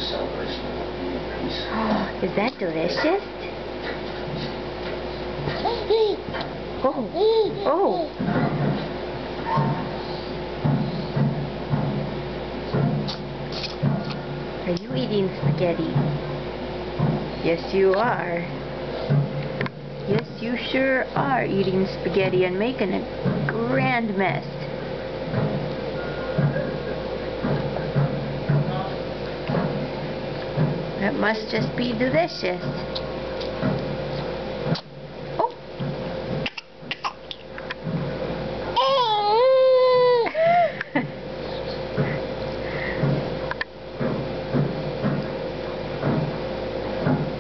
Oh, is that delicious? Oh, oh. Are you eating spaghetti? Yes, you are. Yes, you sure are eating spaghetti and making a grand mess. That must just be delicious. Oh.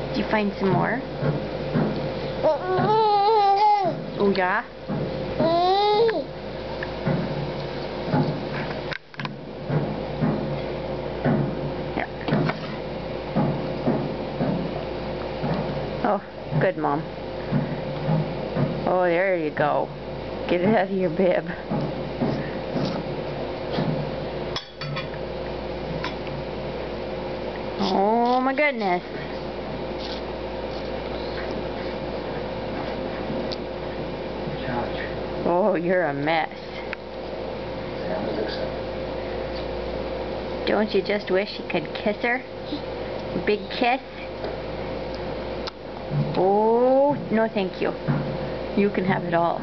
Did you find some more? Oh yeah? Here. Oh, good, Mom. Oh, there you go. Get it out of your bib. Oh my goodness. Oh, you're a mess. Don't you just wish you could kiss her? Big kiss? Oh, no thank you. You can have it all.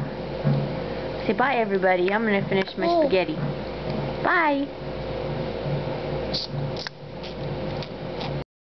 Say bye, everybody. I'm going to finish my spaghetti. Bye.